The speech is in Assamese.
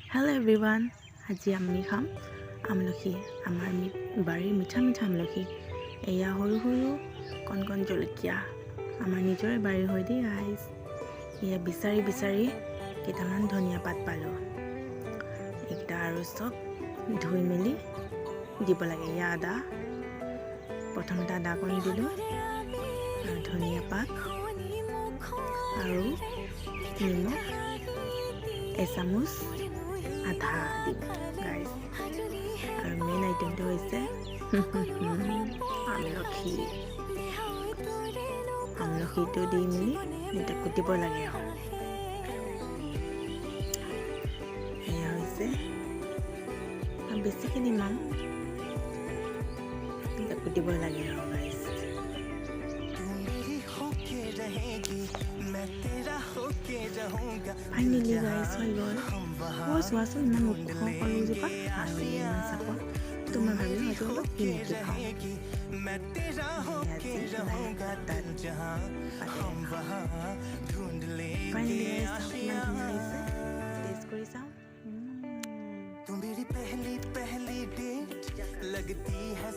Hello everyone, আজি আমি খাম আমলখি আমাৰ বাৰীৰ মিঠা মিঠা আমলখি এয়া সৰু সৰু কণ কণ জলকীয়া আমাৰ নিজৰে বাৰীৰ হৈ দেই গাইজ এয়া বিচাৰি বিচাৰি কেইটামান ধনিয়া পাত পালোঁ এইকেইটা আৰু চব ধুই মেলি দিব লাগে এয়া আদা প্ৰথমতে আদা অকণ দিলোঁ আৰু ধনিয়া পাত আৰু নিমখ এচামুচ আধা দিম গাইজ আৰু মেইন আইটেমটো হৈছে আমলখিটো দি মেলি এটা কুটিব লাগে আৰু এয়া হৈছে বেছিকৈ দিম আৰু এটা কুটিব লাগে আৰু গাইজ ফাইনেলি গাইজ হৈ গ'ল চোৱাচোন ইমান ওখ কলজোপা আৰু ইমান চাপৰ তোমাৰ ভাবিলোঁ আজি অলপ কিনেকি খাওঁ ফাইনেলি গাইজ ইমান ধুনীয়া লাগিছে টেষ্ট কৰি চাওঁ तू मेरी पहली पहली डेट लगती है